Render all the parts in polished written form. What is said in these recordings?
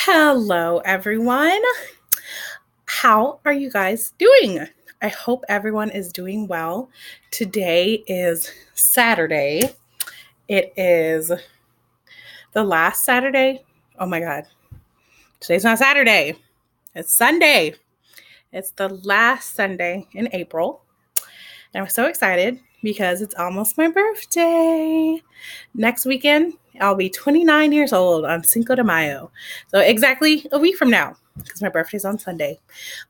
Hello, everyone. How are you guys doing? I hope everyone is doing well. Today is Saturday. It is the last Saturday. Oh my God. Today's not Saturday, it's Sunday. It's the last Sunday in April. And I'm so excited because it's almost my birthday. Next weekend, I'll be 29 years old on Cinco de Mayo. So exactly a week from now, because my birthday's on Sunday.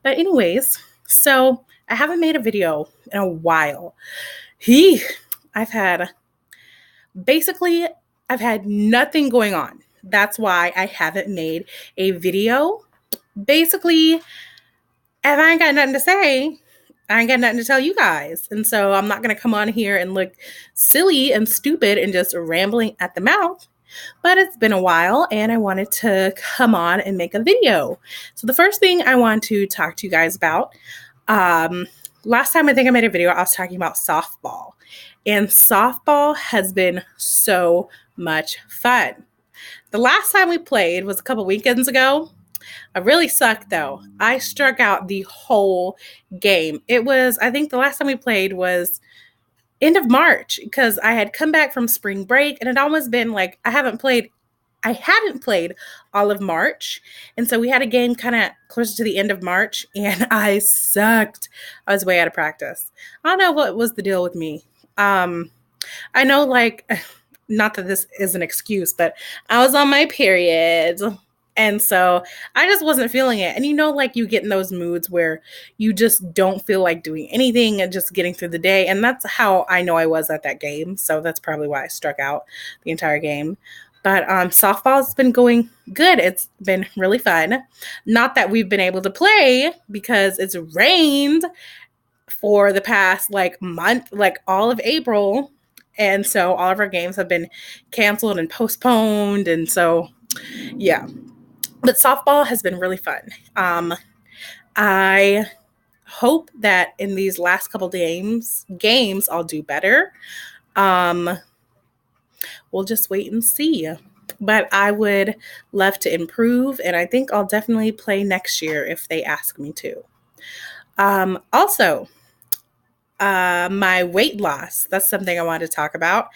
But anyways, so I haven't made a video in a while. I've had I've had nothing going on. That's why I haven't made a video. Basically, if I ain't got nothing to say, I ain't got nothing to tell you guys. And so I'm not going to come on here and look silly and stupid and just rambling at the mouth. But it's been a while and I wanted to come on and make a video. So the first thing I want to talk to you guys about, last time I think I made a video, I was talking about softball. And softball has been so much fun. The last time we played was a couple weekends ago. I really sucked though. I struck out the whole game. I think the last time we played was end of March because I had come back from spring break and it almost been like I hadn't played all of March. And so we had a game kind of closer to the end of March and I sucked. I was way out of practice. I don't know what was the deal with me. I know not that this is an excuse, but I was on my period. And so I just wasn't feeling it. And you get in those moods where you just don't feel like doing anything and just getting through the day. And that's how I know I was at that game. So that's probably why I struck out the entire game. But softball's been going good. It's been really fun. Not that we've been able to play because it's rained for the past month, all of April. And so all of our games have been canceled and postponed. And so, yeah. But softball has been really fun. I hope that in these last couple games I'll do better. We'll just wait and see. But I would love to improve, and I think I'll definitely play next year if they ask me to. Also, my weight loss. That's something I wanted to talk about.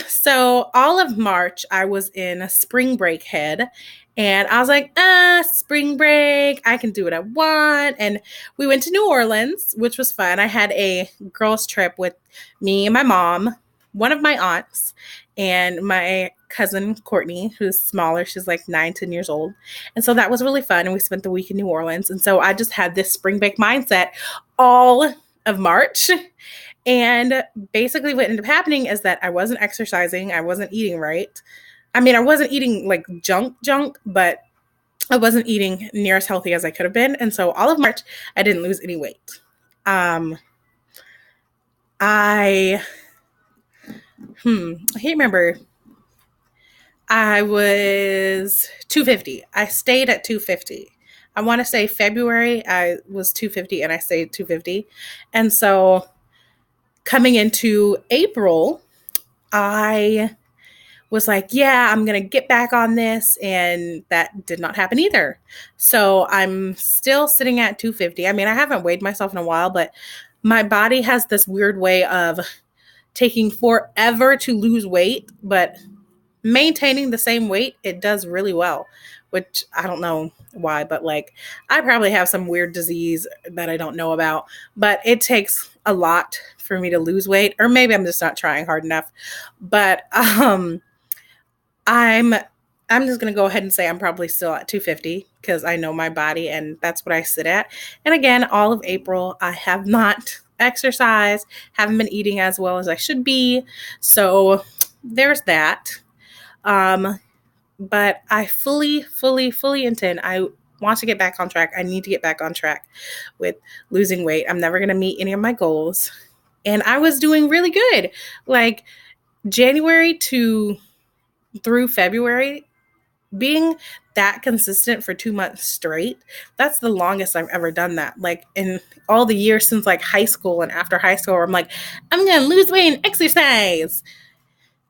So all of March, I was in a spring break head. And I was like, spring break, I can do what I want. And we went to New Orleans, which was fun. I had a girls' trip with me and my mom, one of my aunts, and my cousin, Courtney, who's smaller. She's 9-10 years old. And so that was really fun. And we spent the week in New Orleans. And so I just had this spring break mindset all of March. And basically what ended up happening is that I wasn't exercising. I wasn't eating right. I mean, I wasn't eating junk, but I wasn't eating near as healthy as I could have been. And so all of March, I didn't lose any weight. I can't remember. I was 250. I stayed at 250. I want to say February, I was 250 and I stayed 250. And so coming into April, I was like, yeah, I'm going to get back on this. And that did not happen either. So I'm still sitting at 250. I mean, I haven't weighed myself in a while, but my body has this weird way of taking forever to lose weight, but maintaining the same weight, it does really well, which I don't know why, but I probably have some weird disease that I don't know about, but it takes a lot for me to lose weight, or maybe I'm just not trying hard enough. But I'm just going to go ahead and say I'm probably still at 250 because I know my body and that's what I sit at. And again, all of April, I have not exercised, haven't been eating as well as I should be. So there's that. But I fully intend, I want to get back on track. I need to get back on track with losing weight. I'm never going to meet any of my goals. And I was doing really good. January through February, being that consistent for 2 months straight, that's the longest I've ever done that. In all the years since high school and after high school, where I'm I'm going to lose weight and exercise.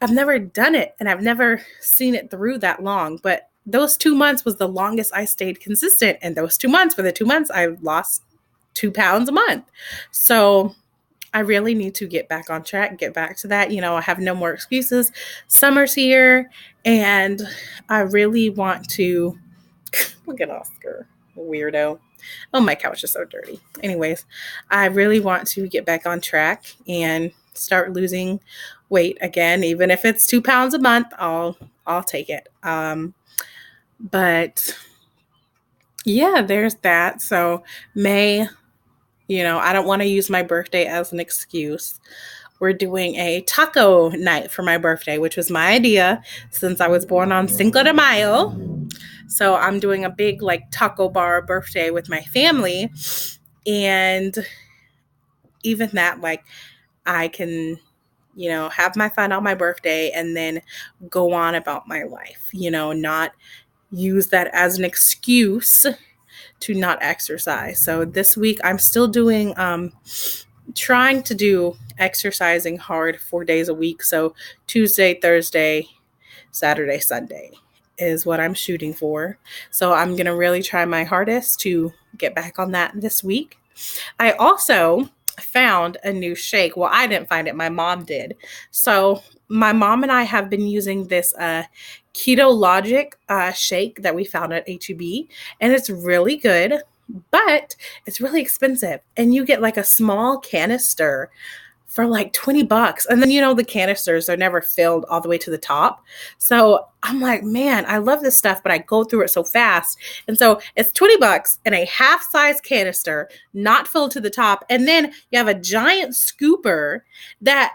I've never done it and I've never seen it through that long, but those 2 months was the longest I stayed consistent. And those 2 months, for the 2 months, I lost 2 pounds a month. So I really need to get back on track, get back to that. I have no more excuses. Summer's here, and I really want to look at Oscar, weirdo. Oh, my couch is so dirty. Anyways, I really want to get back on track and start losing weight again. Even if it's 2 pounds a month, I'll take it. But yeah, there's that. So May, I don't want to use my birthday as an excuse. We're doing a taco night for my birthday, which was my idea since I was born on Cinco de Mayo. So I'm doing a big taco bar birthday with my family. And even that, I can, have my fun on my birthday and then go on about my life, not use that as an excuse to not exercise. So this week I'm still doing, trying to do exercising hard 4 days a week. So Tuesday, Thursday, Saturday, Sunday is what I'm shooting for. So I'm going to really try my hardest to get back on that this week. I also found a new shake. Well, I didn't find it. My mom did. So my mom and I have been using this Keto Logic shake that we found at H-E-B, and it's really good, but it's really expensive. And you get a small canister for $20. And then, the canisters are never filled all the way to the top. So I'm like, man, I love this stuff, but I go through it so fast. And so it's $20 in a half-size canister, not filled to the top. And then you have a giant scooper that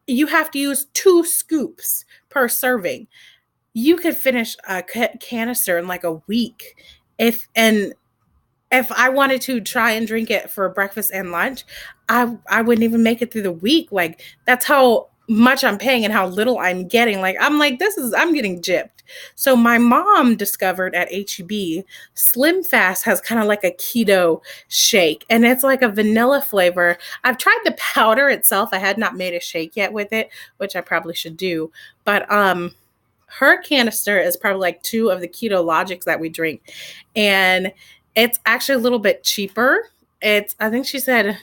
you have to use 2 scoops per serving. You could finish a canister in a week if I wanted to try and drink it for breakfast and lunch. I wouldn't even make it through the week. That's how much I'm paying and how little I'm getting. I'm getting gypped. So my mom discovered at H-E-B, Slim Fast has kind of a keto shake, and it's a vanilla flavor. I've tried the powder itself. I had not made a shake yet with it, which I probably should do. But her canister is probably 2 of the Keto Logics that we drink. And it's actually a little bit cheaper. I think she said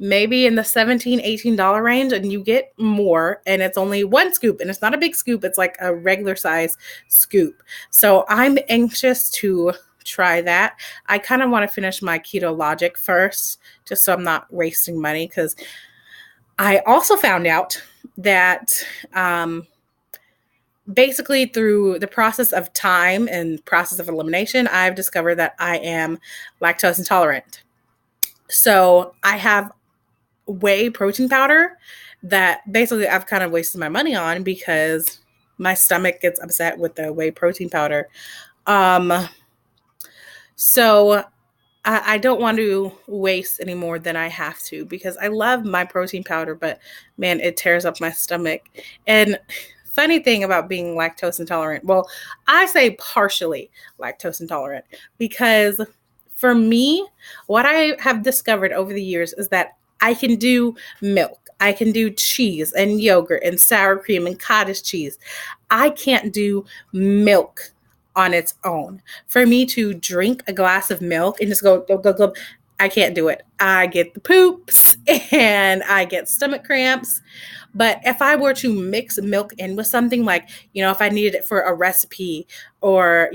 maybe in the $17, $18 range, and you get more, and it's only 1 scoop, and it's not a big scoop. It's a regular size scoop. So I'm anxious to try that. I kind of want to finish my Keto Logic first, just so I'm not wasting money, because I also found out that basically through the process of time and process of elimination, I've discovered that I am lactose intolerant. So I have whey protein powder that basically I've kind of wasted my money on because my stomach gets upset with the whey protein powder. So I don't want to waste any more than I have to, because I love my protein powder, but man, it tears up my stomach. And funny thing about being lactose intolerant, well, I say partially lactose intolerant, because for me, what I have discovered over the years is that I can do milk, I can do cheese and yogurt and sour cream and cottage cheese. I can't do milk on its own. For me to drink a glass of milk and just go, I can't do it. I get the poops and I get stomach cramps. But if I were to mix milk in with something if I needed it for a recipe, or,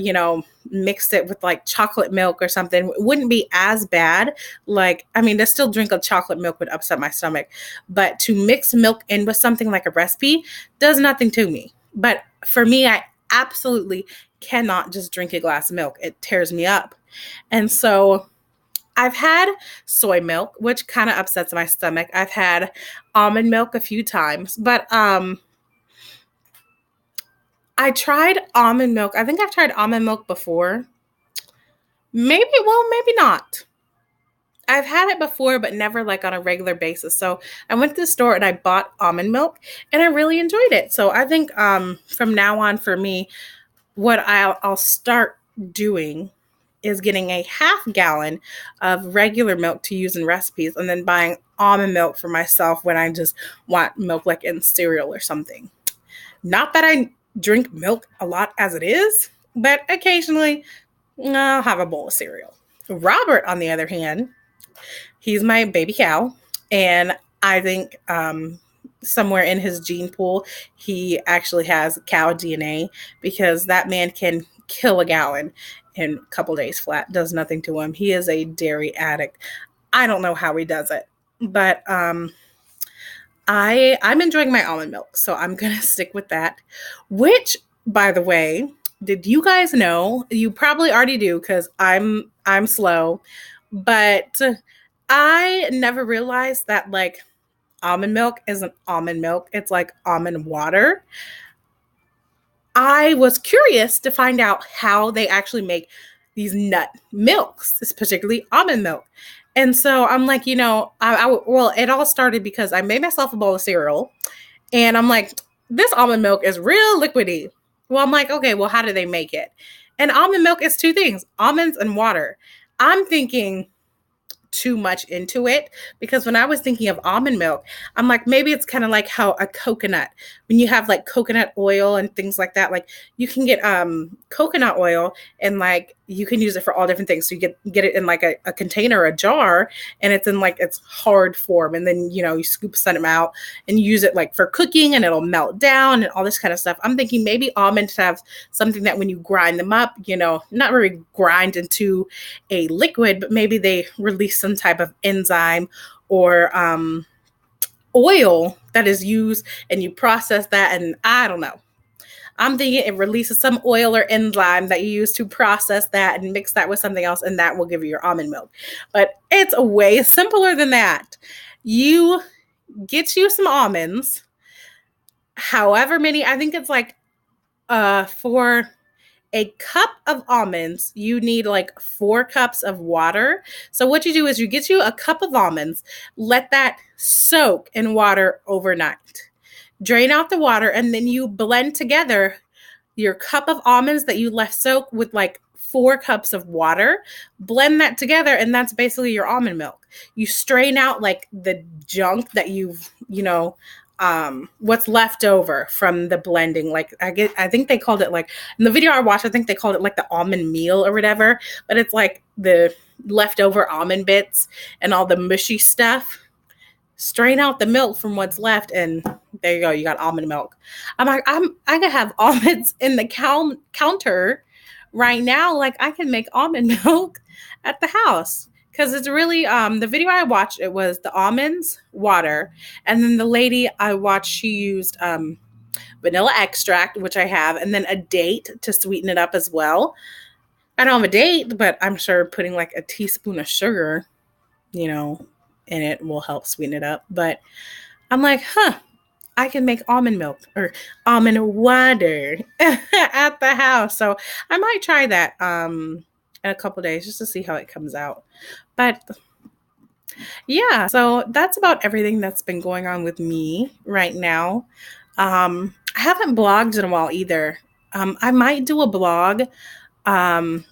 mixed it with chocolate milk or something, it wouldn't be as bad. To still drink a chocolate milk would upset my stomach. But to mix milk in with something like a recipe does nothing to me. But for me, I absolutely cannot just drink a glass of milk. It tears me up. And so I've had soy milk, which kind of upsets my stomach. I've had almond milk a few times, but I tried almond milk. I think I've tried almond milk before. Maybe not. I've had it before, but never on a regular basis. So I went to the store and I bought almond milk, and I really enjoyed it. So I think from now on, for me, what I'll start doing is getting a half gallon of regular milk to use in recipes, and then buying almond milk for myself when I just want milk in cereal or something. Not that I drink milk a lot as it is, but occasionally I'll have a bowl of cereal. Robert, on the other hand, he's my baby cow, and I think somewhere in his gene pool, he actually has cow DNA because that man can kill a gallon in a couple days flat. Does nothing to him. He is a dairy addict. I don't know how he does it, but I'm enjoying my almond milk, so I'm gonna stick with that. Which, by the way, did you guys know? You probably already do because I'm slow, but I never realized that like almond milk isn't almond milk. It's like almond water. I was curious to find out how they actually make these nut milks, particularly almond milk. And so I'm like, well, it all started because I made myself a bowl of cereal and I'm like, this almond milk is real liquidy. Well, I'm like, okay, well, how do they make it? And almond milk is two things, almonds and water. I'm thinking too much into it because when I was thinking of almond milk, I'm like, maybe it's kind of like how a coconut, when you have like coconut oil and things like that, like you can get coconut oil and like you can use it for all different things. So you get it in like a container, a jar, and it's in like its hard form. And then, you scoop some out and use it like for cooking and it'll melt down and all this kind of stuff. I'm thinking maybe almonds have something that when you grind them up, not really grind into a liquid, but maybe they release some type of enzyme or oil that is used and you process that. And I don't know. I'm thinking it releases some oil or enzyme that you use to process that and mix that with something else, and that will give you your almond milk. But it's way simpler than that. You get you some almonds, however many, I think it's like for a cup of almonds, you need like 4 cups of water. So what you do is you get you a cup of almonds, let that soak in water overnight. Drain out the water, and then you blend together your cup of almonds that you left soak with like 4 cups of water. Blend that together, and that's basically your almond milk. You strain out like the junk that you've, what's left over from the blending. Like I think they called it like in the video I watched, I think they called it like the almond meal or whatever, but it's like the leftover almond bits and all the mushy stuff. Strain out the milk from what's left, and there you go. You got almond milk. I'm like, I could have almonds in the counter right now. Like I can make almond milk at the house because it's really the video I watched. It was the almonds, water, and then the lady I watched, she used vanilla extract, which I have, and then a date to sweeten it up as well. I don't have a date, but I'm sure putting like a teaspoon of sugar, and it will help sweeten it up. But I'm like, I can make almond milk or almond water at the house. So I might try that in a couple days just to see how it comes out. But yeah, so that's about everything that's been going on with me right now. I haven't blogged in a while either. I might do a blog. I'm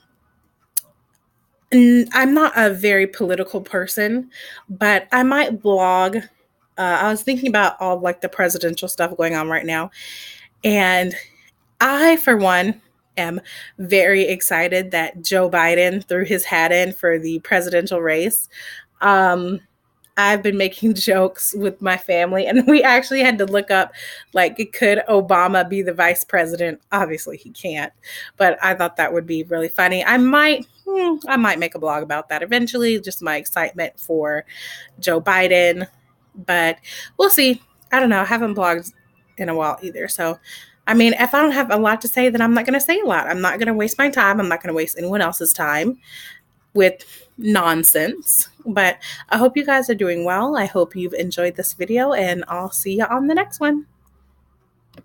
not a very political person, but I might blog. I was thinking about all like the presidential stuff going on right now. And I, for one, am very excited that Joe Biden threw his hat in for the presidential race. I've been making jokes with my family, and we actually had to look up, like, could Obama be the vice president? Obviously, he can't, but I thought that would be really funny. I might make a blog about that eventually, just my excitement for Joe Biden, but we'll see. I don't know. I haven't blogged in a while either, so I mean, if I don't have a lot to say, then I'm not going to say a lot. I'm not going to waste my time. I'm not going to waste anyone else's time with nonsense. But I hope you guys are doing well. I hope you've enjoyed this video, and I'll see you on the next one.